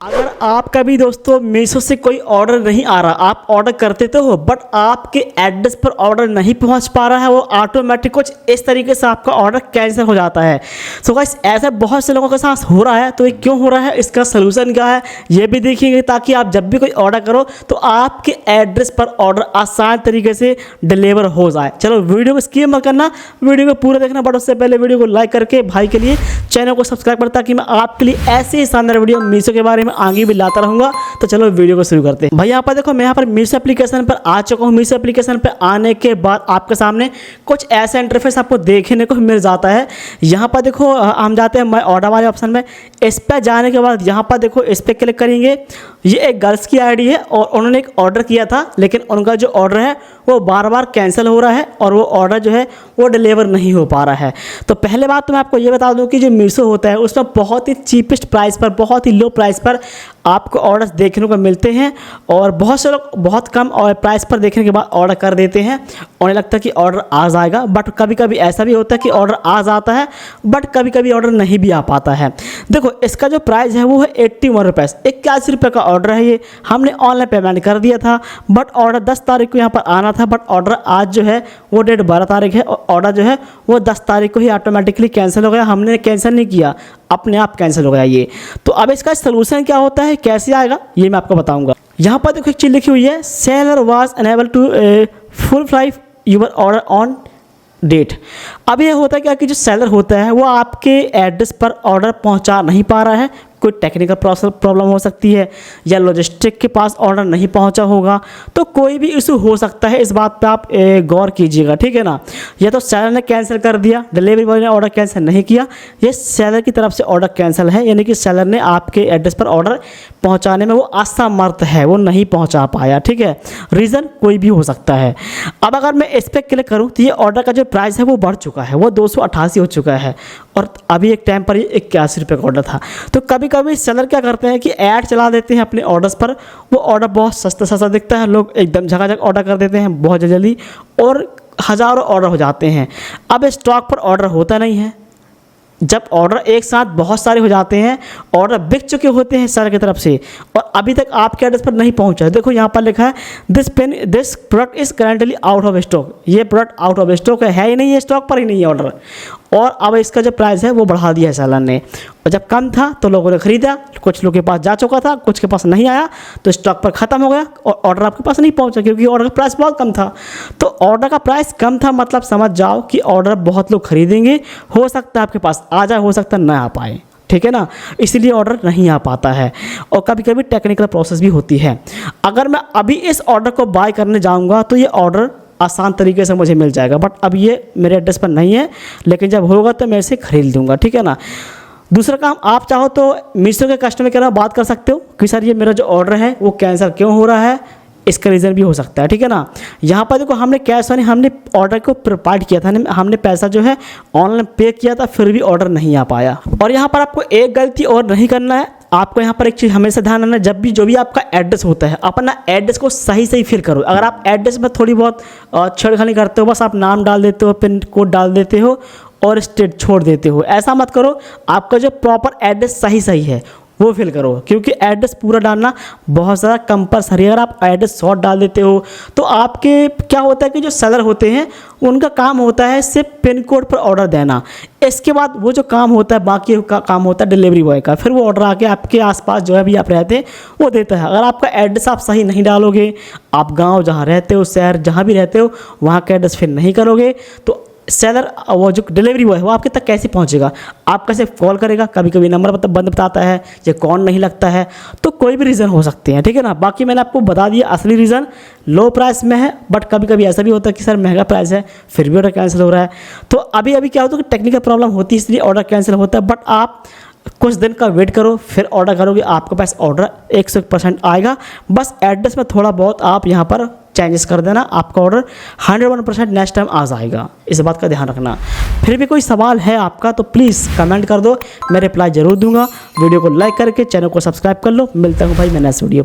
अगर आपका भी दोस्तों मीशो से कोई ऑर्डर नहीं आ रहा, आप ऑर्डर करते तो हो बट आपके एड्रेस पर ऑर्डर नहीं पहुंच पा रहा है, वो ऑटोमेटिक कुछ इस तरीके से आपका ऑर्डर कैंसिल हो जाता है। सो गाइस ऐसा बहुत से लोगों के साथ हो रहा है, तो ये क्यों हो रहा है, इसका सोल्यूशन क्या है ये भी देखिएगा, ताकि आप जब भी कोई ऑर्डर करो तो आपके एड्रेस पर ऑर्डर आसान तरीके से डिलीवर हो जाए। चलो वीडियो को स्किप मत करना, वीडियो को पूरा देखना, बट उससे पहले वीडियो को लाइक करके भाई के लिए चैनल को सब्सक्राइब करता, ताकि मैं आपके लिए ऐसे ही शानदार वीडियो मीशो के बारे में आगे भी लाता रहूंगा। तो चलो वीडियो को शुरू करते हैं। भाई यहाँ पर देखो, मैं यहाँ पर मीशो एप्लीकेशन पर आ चुका हूँ। मीशो एप्लीकेशन पर आने के बाद आपके सामने कुछ ऐसा इंटरफेस आपको देखने को मिल जाता है। यहाँ पर देखो हम जाते हैं मैं ऑर्डर वाले ऑप्शन में। इस पर जाने के बाद यहाँ पर देखो इस पर क्लिक करेंगे। ये एक गर्ल्स की आईडी है और उन्होंने एक ऑर्डर किया था, लेकिन उनका जो ऑर्डर है वो बार बार कैंसिल हो रहा है और वो ऑर्डर जो है वो डिलीवर नहीं हो पा रहा है। तो पहले बात तो मैं आपको ये बता दूं कि जो मीशो होता है उसमें बहुत ही चीपेस्ट प्राइस पर, बहुत ही लो प्राइस पर आपको ऑर्डर्स देखने को मिलते हैं, और बहुत से लोग बहुत कम और प्राइस पर देखने के बाद ऑर्डर कर देते हैं। उन्हें लगता है कि ऑर्डर आ जाएगा, बट कभी कभी ऐसा भी होता है कि ऑर्डर आ जाता है बट कभी कभी ऑर्डर नहीं भी आ पाता है। देखो इसका जो प्राइस है वो है 81 रुपये, 81 रुपये का ऑर्डर है। ये हमने ऑनलाइन पेमेंट कर दिया था, बट ऑर्डर 10 तारीख को यहाँ पर आना था, बट ऑर्डर आज जो है वो डेट 12 तारीख है और ऑर्डर जो है वो 10 तारीख को ही ऑटोमेटिकली कैंसिल हो गया। हमने कैंसिल नहीं किया, अपने आप कैंसिल हो गया ये। तो अब इसका सलूशन क्या होता है, कैसे आएगा, ये मैं आपको बताऊंगा। यहाँ पर देखो एक चीज़ लिखी हुई है, seller was unable to fulfil your order on date. अब ये होता है क्या कि जो सेलर होता है वो आपके एड्रेस पर ऑर्डर पहुंचा नहीं पा रहा है। कोई टेक्निकल प्रॉब्लम हो सकती है या लॉजिस्टिक के पास ऑर्डर नहीं पहुंचा होगा, तो कोई भी इशू हो सकता है। इस बात पे आप गौर कीजिएगा, ठीक है ना। या तो सेलर ने कैंसिल कर दिया, डिलीवरी बॉय ने ऑर्डर कैंसिल नहीं किया, ये सेलर की तरफ से ऑर्डर कैंसिल है, यानी कि सेलर ने आपके एड्रेस पर ऑर्डर पहुंचाने में वो असमर्थ है, वो नहीं पहुंचा पाया, ठीक है। रीज़न कोई भी हो सकता है। अब अगर मैं इस पर क्लिक करूँ तो ये ऑर्डर का जो प्राइस है वो बढ़ चुका है, वो 288 हो चुका है, और अभी एक टाइम पर ये 81 रुपये का ऑर्डर था। तो कभी कभी सेलर क्या करते हैं कि ऐड चला देते हैं अपने ऑर्डर्स पर, वो ऑर्डर बहुत सस्ता सस्ता दिखता है, लोग एकदम झकाझक ऑर्डर कर देते हैं बहुत जल्दी, और हज़ारों ऑर्डर हो जाते हैं। अब स्टॉक पर ऑर्डर होता नहीं है। जब ऑर्डर एक साथ बहुत सारे हो जाते हैं, ऑर्डर बिक चुके होते हैं सेलर की तरफ से, और अभी तक आपके एड्रेस पर नहीं पहुंचा। देखो यहाँ पर लिखा है this product is currently out of stock. ये प्रोडक्ट आउट ऑफ स्टॉक है ही नहीं है, स्टॉक पर ही नहीं है ऑर्डर। और अब इसका जो प्राइस है वो बढ़ा दिया है सेलर ने, और जब कम था तो लोगों ने ख़रीदा, कुछ लोगों के पास जा चुका था, कुछ के पास नहीं आया, तो स्टॉक पर ख़त्म हो गया और ऑर्डर आपके पास नहीं पहुंचा, क्योंकि ऑर्डर का प्राइस बहुत कम था। तो ऑर्डर का प्राइस कम था मतलब समझ जाओ कि ऑर्डर बहुत लोग खरीदेंगे, हो सकता है आपके पास आ जाए, हो सकता है ना आ पाए, ठीक है ना, इसलिए ऑर्डर नहीं आ पाता है। और कभी कभी टेक्निकल प्रोसेस भी होती है। अगर मैं अभी इस ऑर्डर को बाय करने जाऊंगा तो ये ऑर्डर आसान तरीके से मुझे मिल जाएगा, बट अब ये मेरे एड्रेस पर नहीं है, लेकिन जब होगा तो मैं इसे खरीद लूँगा, ठीक है ना। दूसरा काम, आप चाहो तो मीशो के कस्टमर केयर में बात कर सकते हो कि सर ये मेरा जो ऑर्डर है वो कैंसिल क्यों हो रहा है, इसका रीज़न भी हो सकता है, ठीक है ना। यहाँ पर देखो हमने कैश ऑन, हमने ऑर्डर को प्रोवाइड किया था, हमने पैसा जो है ऑनलाइन पे किया था, फिर भी ऑर्डर नहीं आ पाया। और यहाँ पर आपको एक गलती और नहीं करना है। आपको यहाँ पर एक चीज़ हमेशा ध्यान रखना है, जब भी जो भी आपका एड्रेस होता है, अपना एड्रेस को सही सही फिल करो। अगर आप एड्रेस में थोड़ी बहुत छेड़खानी करते हो, बस आप नाम डाल देते हो, पिन कोड डाल देते हो और स्टेट छोड़ देते हो, ऐसा मत करो। आपका जो प्रॉपर एड्रेस सही है वो फिल करो, क्योंकि एड्रेस पूरा डालना बहुत ज़्यादा कंपलसरी है। अगर आप एड्रेस शॉर्ट डाल देते हो तो आपके क्या होता है कि जो सेलर होते हैं उनका काम होता है सिर्फ पिन कोड पर ऑर्डर देना। इसके बाद वो जो काम होता है, बाकी का काम होता है डिलीवरी बॉय का, फिर वो ऑर्डर आके आपके आसपास जो है भी आप रहते हैं वो देता है। अगर आपका एड्रेस आप सही नहीं डालोगे, आप गाँव जहाँ रहते हो, शहर जहाँ भी रहते हो, वहाँ का एड्रेस फिल नहीं करोगे, तो सेलर वो जो डिलीवरी बॉय है वो आपके तक कैसे पहुंचेगा, आप कैसे कॉल करेगा। कभी कभी नंबर बंद बताता है, ये कौन नहीं लगता है, तो कोई भी रीज़न हो सकते हैं, ठीक है ना। बाकी मैंने आपको बता दिया असली रीज़न लो प्राइस में है, बट कभी कभी ऐसा भी होता है कि सर महंगा प्राइस है फिर भी ऑर्डर कैंसिल हो रहा है। तो अभी क्या होता है कि टेक्निकल प्रॉब्लम होती है, इसलिए ऑर्डर कैंसिल होता है। बट आप कुछ दिन का वेट करो, फिर ऑर्डर करोगे, आपके पास ऑर्डर 100% आएगा। बस एड्रेस में थोड़ा बहुत आप यहाँ पर चेंजेस कर देना, आपका ऑर्डर 101% नेक्स्ट टाइम आ जाएगा। इस बात का ध्यान रखना। फिर भी कोई सवाल है आपका तो प्लीज़ कमेंट कर दो, मैं रिप्लाई ज़रूर दूंगा। वीडियो को लाइक करके चैनल को सब्सक्राइब कर लो। मिलता हूँ भाई मैं नेक्स्ट वीडियो।